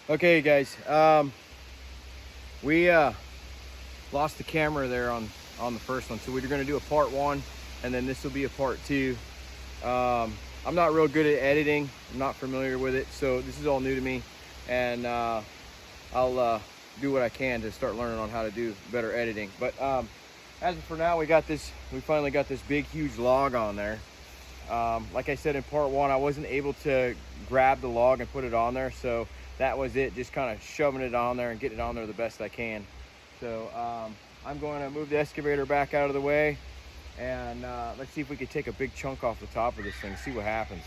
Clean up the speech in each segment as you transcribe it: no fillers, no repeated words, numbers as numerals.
Okay, guys. We lost the camera there on the first one, so we're going to do a part one, and then this will be a part two. I'm not real good at editing. I'm not familiar with it, so this is all new to me, and I'll do what I can to start learning on how to do better editing. But as of for now, we finally got this big, huge log on there. Like I said in part one, I wasn't able to grab the log and put it on there, so that was it, just kind of shoving it on there and getting it on there the best I can. So I'm going to move the excavator back out of the way, and let's see if we can take a big chunk off the top of this thing, see what happens.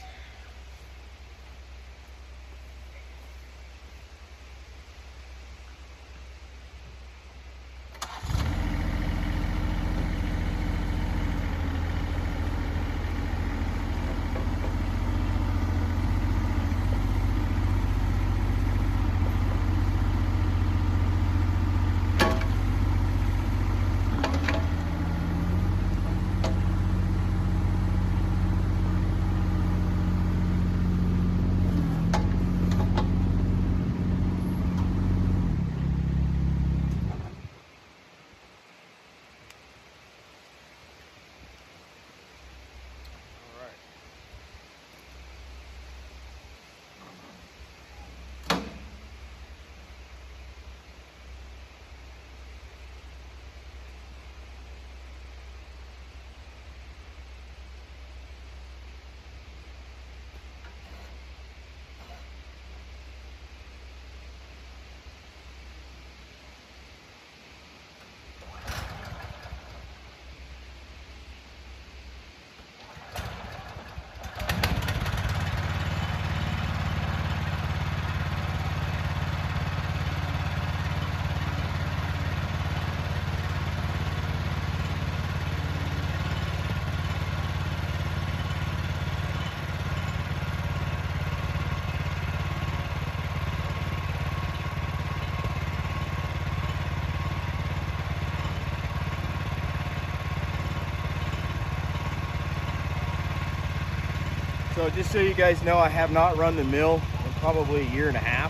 So just so you guys know, I have not run the mill in probably a year and a half.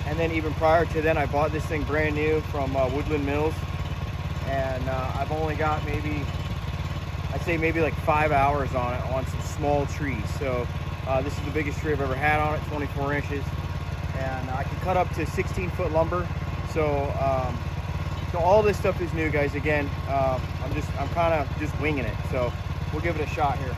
And then even prior to then, I bought this thing brand new from Woodland Mills, and I've only got I'd say maybe like 5 hours on it on some small trees. So this is the biggest tree I've ever had on it, 24 inches, and I can cut up to 16-foot lumber. So all this stuff is new, guys. Again, I'm kind of just winging it. So we'll give it a shot here.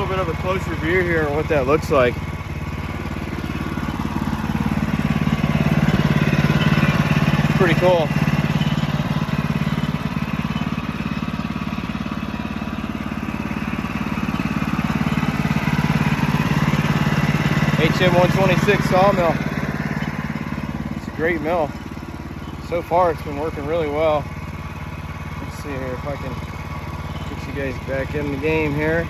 little bit of a closer view here on what that looks like. Pretty cool. HM126 sawmill. It's a great mill. So far it's been working really well. Let's see here if I can get you guys back in the game here.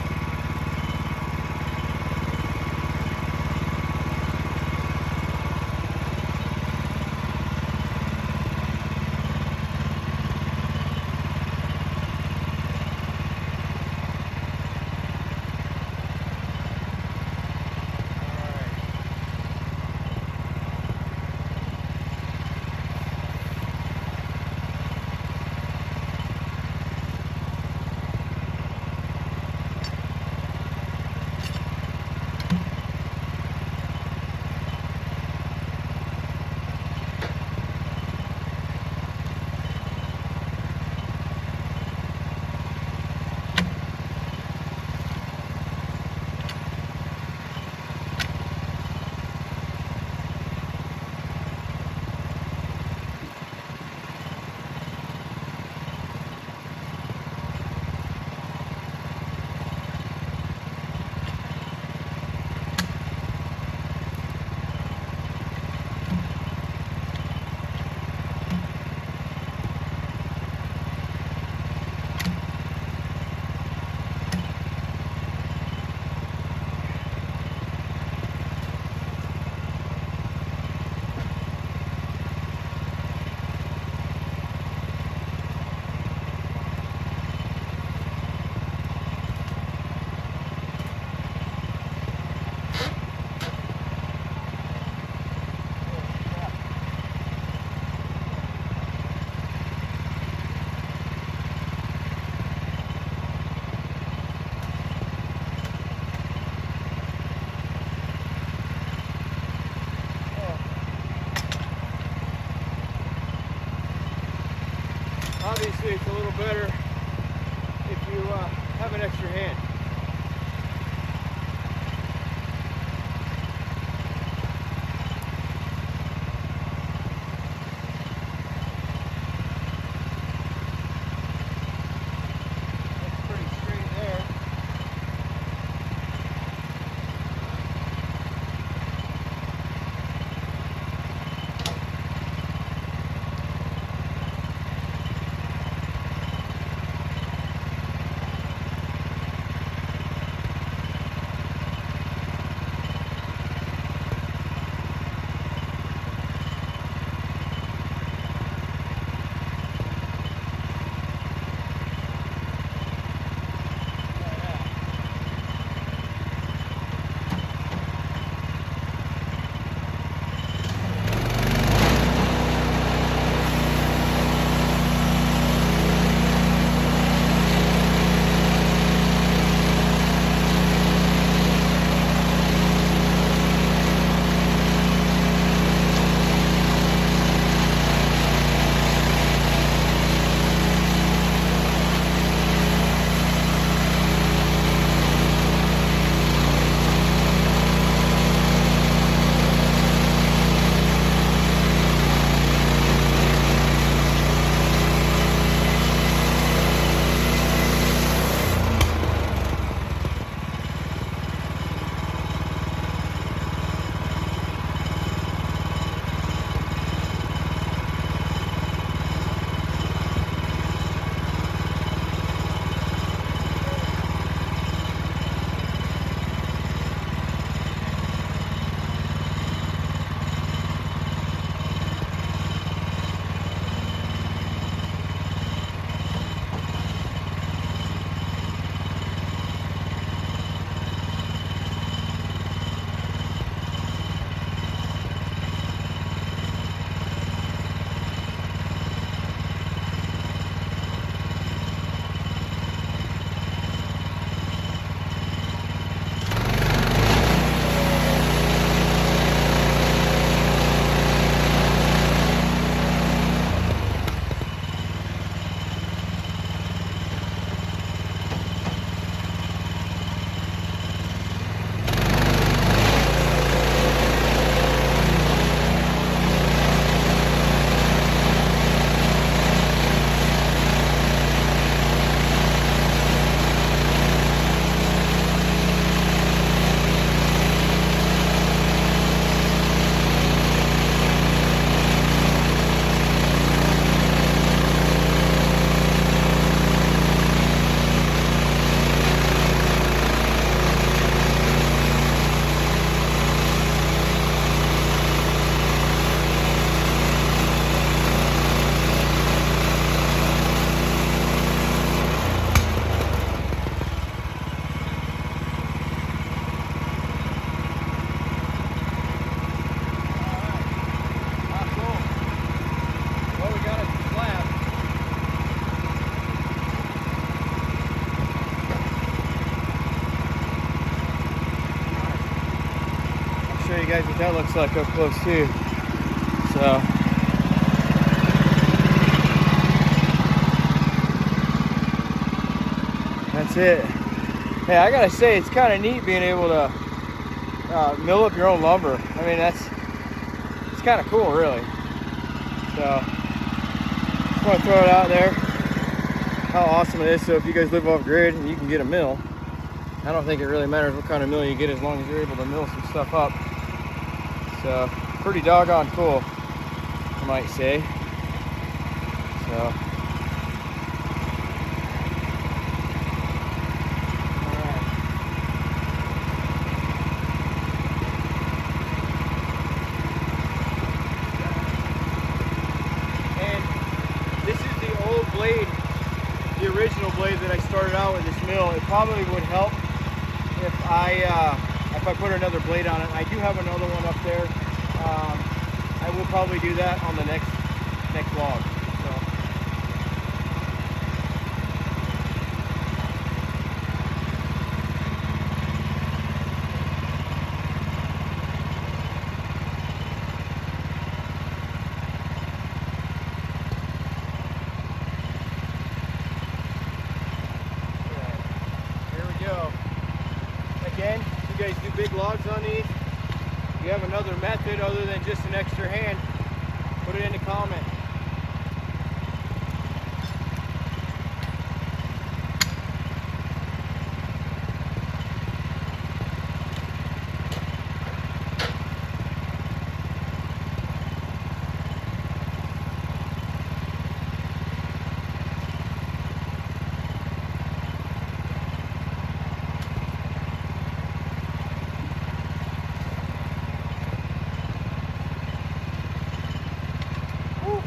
Obviously, it's a little better if you have an extra hand. That's pretty straight there. guys what that looks like up close too. So that's it. Hey, I gotta say, it's kind of neat being able to mill up your own lumber. I mean, it's kind of cool, really. So just want to throw it out there, how awesome it is. So if you guys live off grid and you can get a mill, I don't think it really matters what kind of mill you get as long as you're able to mill some stuff up. So pretty doggone cool, I might say. So blade, the original blade that I started out with this mill. It probably would help if I put another blade on it. I do have another one up there. I will probably do that on the next log. So. Again, if you guys do big logs on these, if you have another method other than just an extra hand, put it in the comment. Woo.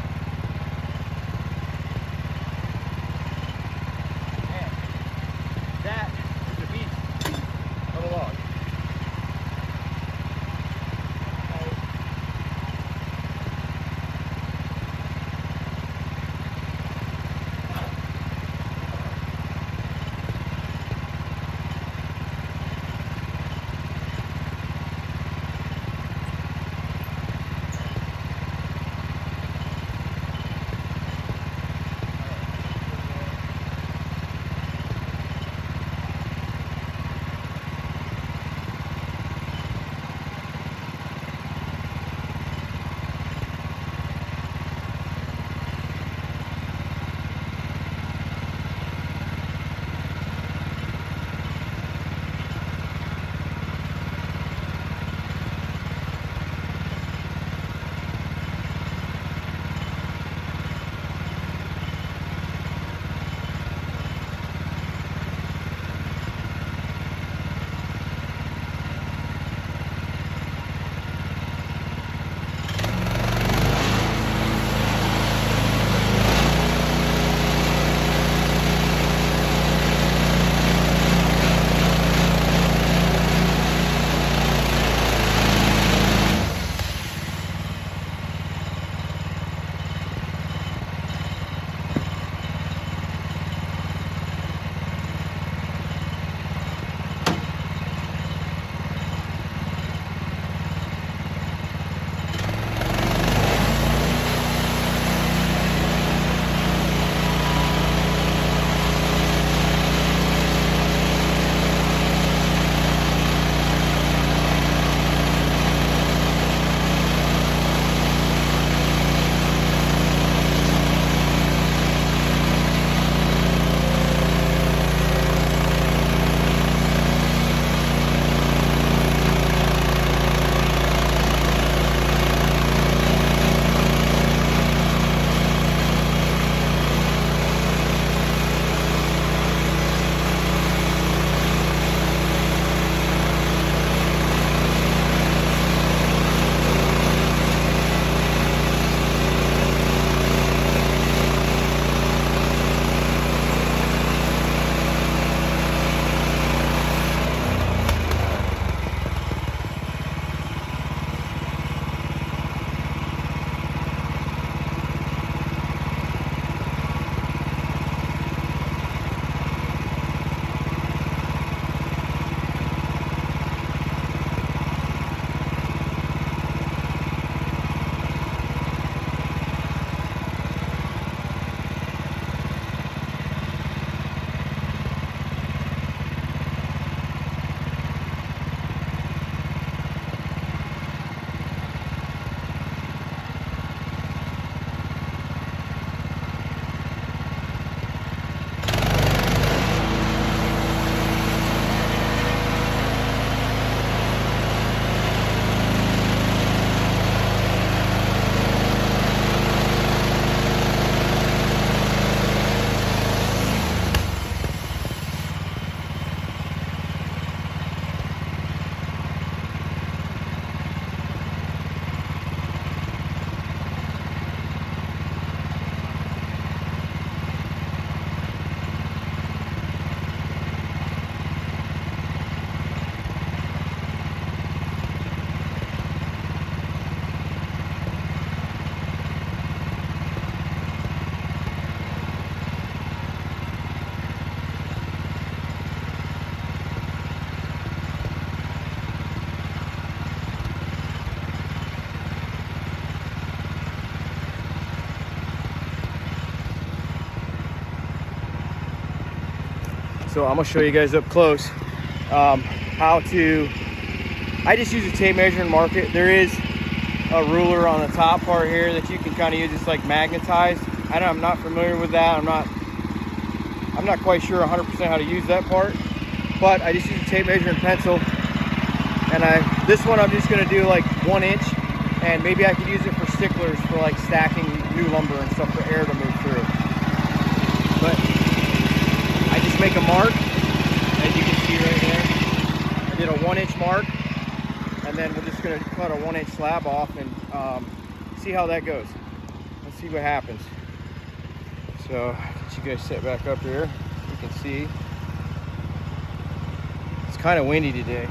So I'm gonna show you guys up close how to, I just use a tape measure and mark it. There is a ruler on the top part here that you can kind of use. It's like magnetized. I'm not familiar with that. I'm not quite sure 100% how to use that part, but I just use a tape measure and pencil. And this one I'm just gonna do like 1 inch, and maybe I could use it for sticklers for like stacking new lumber and stuff for air to move through. But I just make a mark, as you can see right there. I did a 1 inch mark, and then we're just gonna cut a 1 inch slab off and see how that goes. Let's see what happens. So let you guys sit back up here. You can see it's kind of windy today.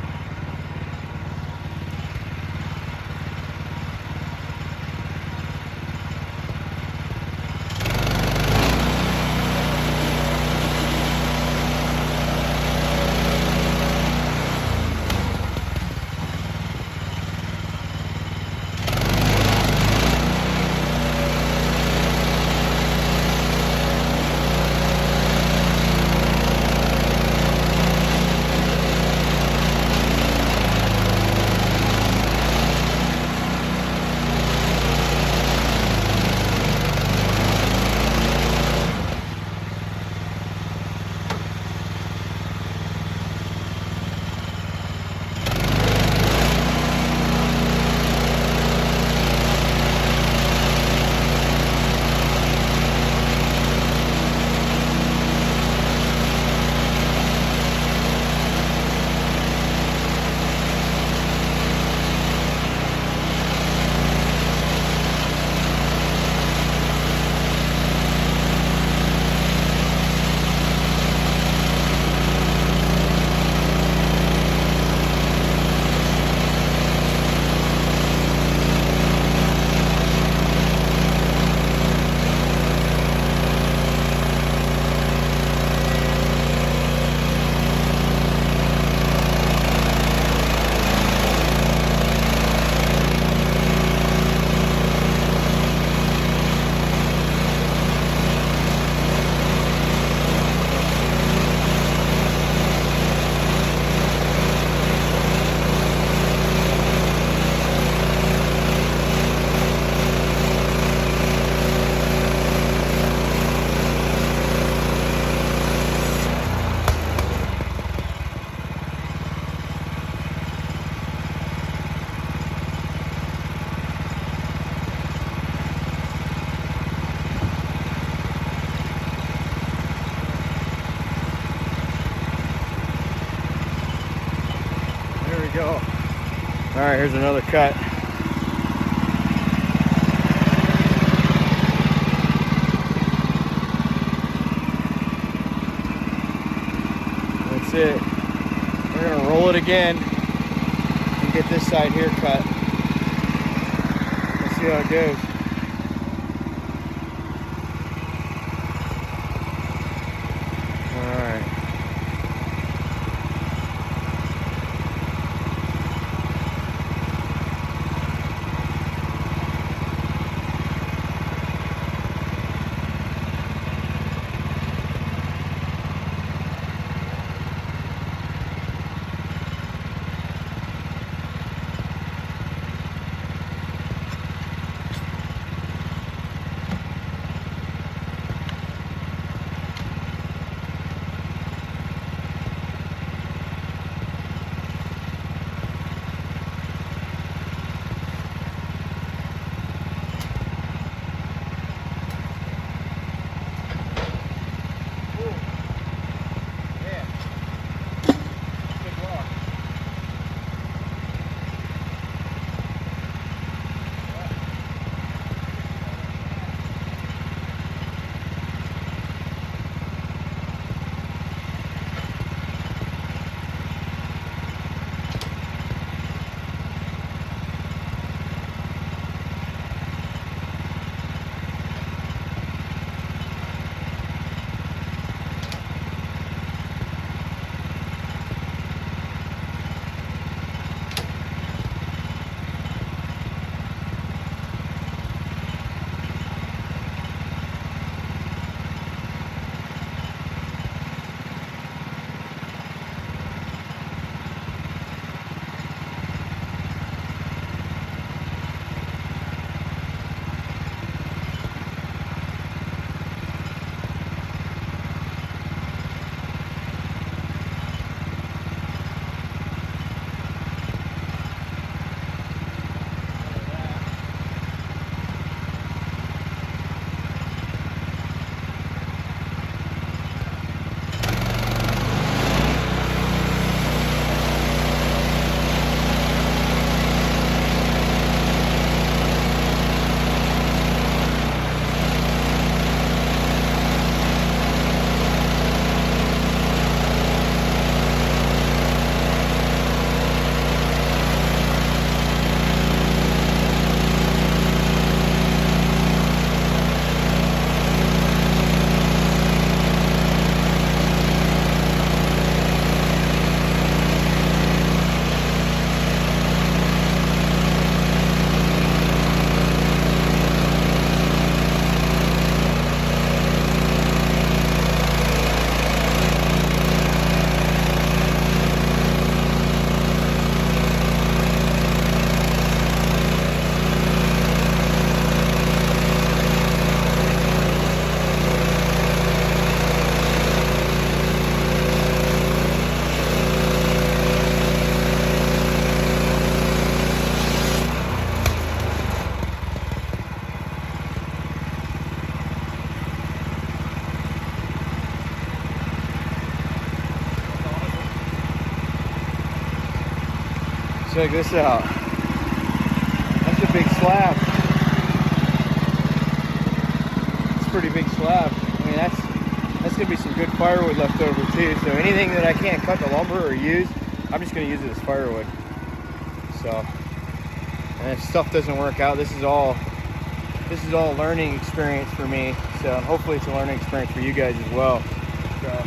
Go. All right, here's another cut. That's it. We're gonna roll it again and get this side here cut. Let's see how it goes. All right. Check this out. That's a big slab. It's a pretty big slab. I mean, that's gonna be some good firewood left over too. So anything that I can't cut the lumber or use, I'm just gonna use it as firewood. So, and if stuff doesn't work out, this is all learning experience for me. So hopefully it's a learning experience for you guys as well. So.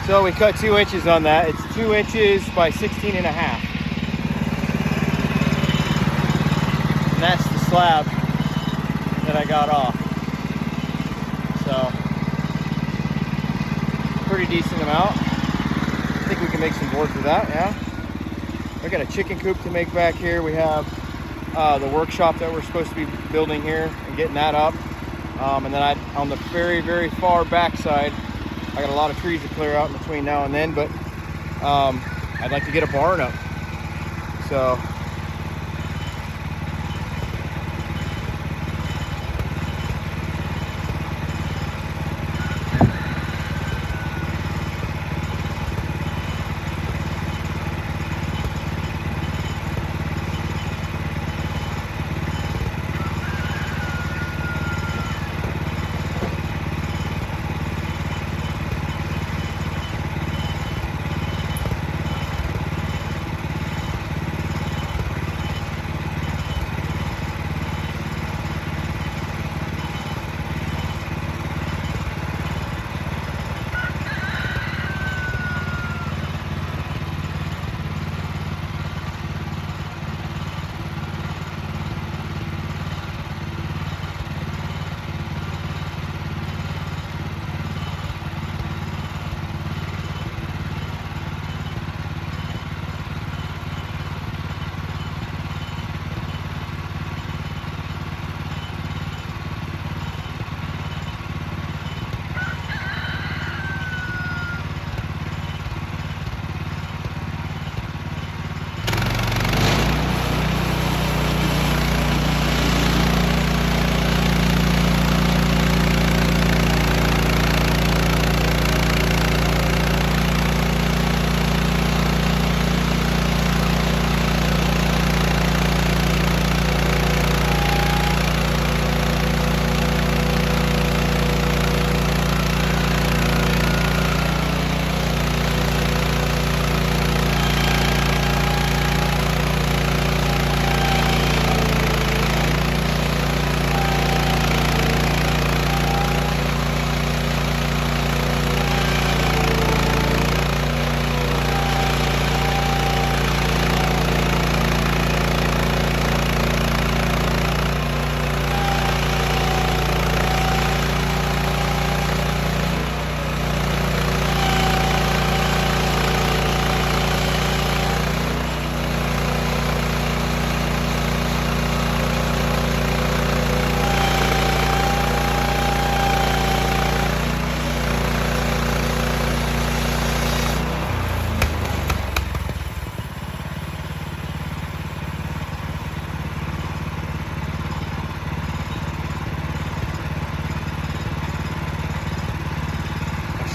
So we cut 2 inches on that. It's 2 inches by 16 and a half. And that's the slab that I got off. So, pretty decent amount. I think we can make some boards with that, yeah. We got a chicken coop to make back here. We have the workshop that we're supposed to be building here and getting that up. And then on the very, very far back side, I got a lot of trees to clear out in between now and then, but I'd like to get a barn up. So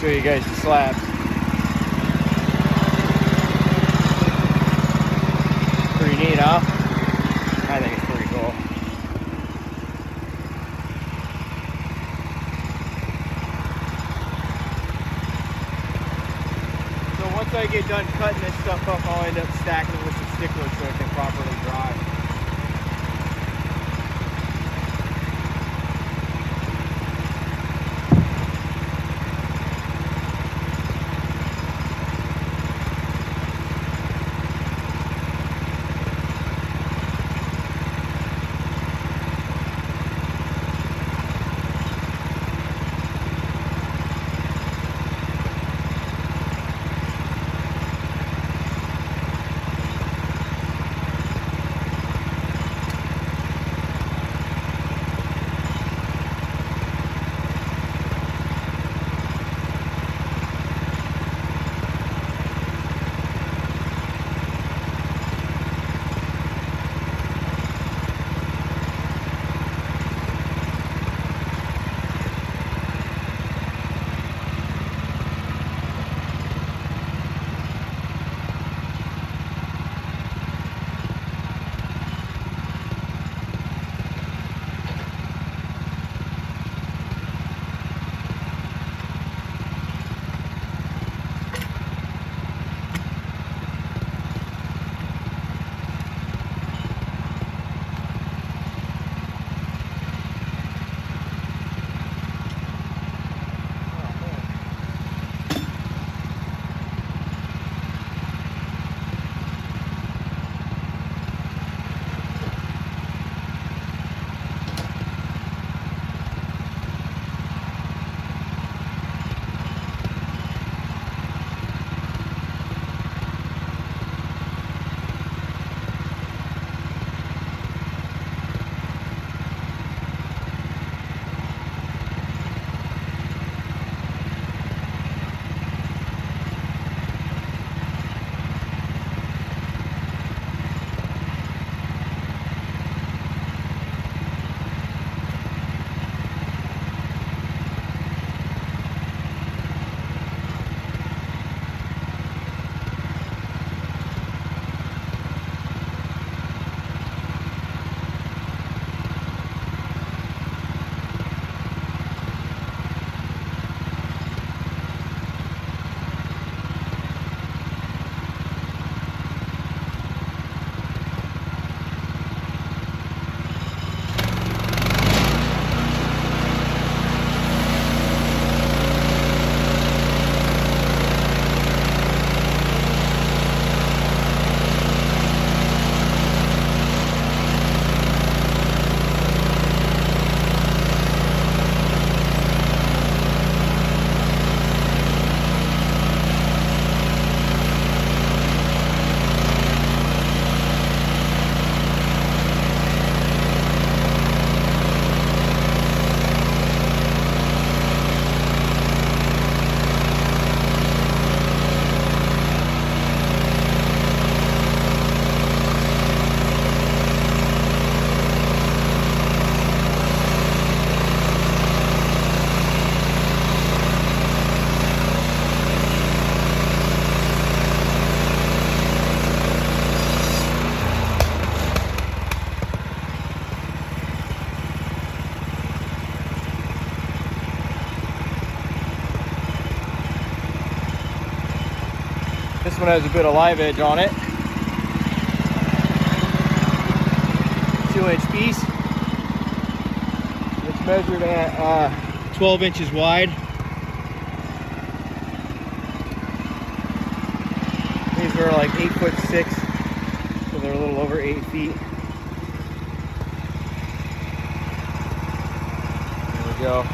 show you guys the slabs. Pretty neat, huh? I think it's pretty cool. So once I get done cutting this stuff up, I'll end up stacking it with some sticklers so it can properly dry. This one has a bit of live edge on it. 2-inch piece. It's measured at 12 inches wide. These are like 8'6", so they're a little over 8 feet. There we go.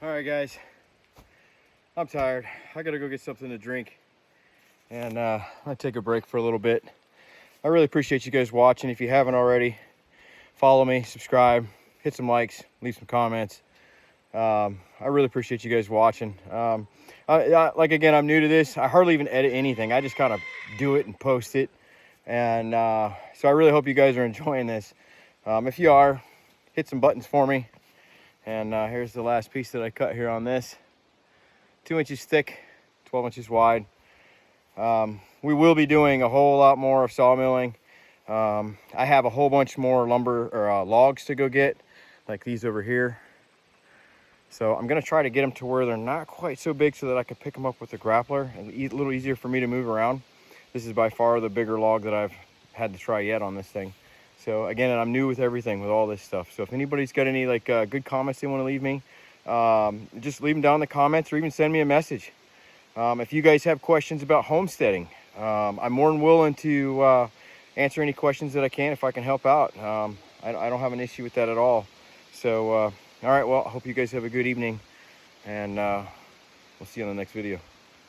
All right, guys, I'm tired. I gotta go get something to drink, and I'll take a break for a little bit. I really appreciate you guys watching. If you haven't already, follow me, subscribe, hit some likes, leave some comments. I really appreciate you guys watching. Like, again, I'm new to this. I hardly even edit anything. I just kind of do it and post it. And so I really hope you guys are enjoying this. If you are, hit some buttons for me. And here's the last piece that I cut here on this. 2 inches thick, 12 inches wide. We will be doing a whole lot more of sawmilling. I have a whole bunch more lumber or logs to go get, like these over here. So I'm gonna try to get them to where they're not quite so big so that I can pick them up with the grappler and a little easier for me to move around. This is by far the bigger log that I've had to try yet on this thing. So again, I'm new with everything, with all this stuff. So if anybody's got any like good comments they want to leave me, just leave them down in the comments or even send me a message. If you guys have questions about homesteading, I'm more than willing to answer any questions that I can if I can help out. I don't have an issue with that at all. So all right, well, I hope you guys have a good evening, and we'll see you on the next video.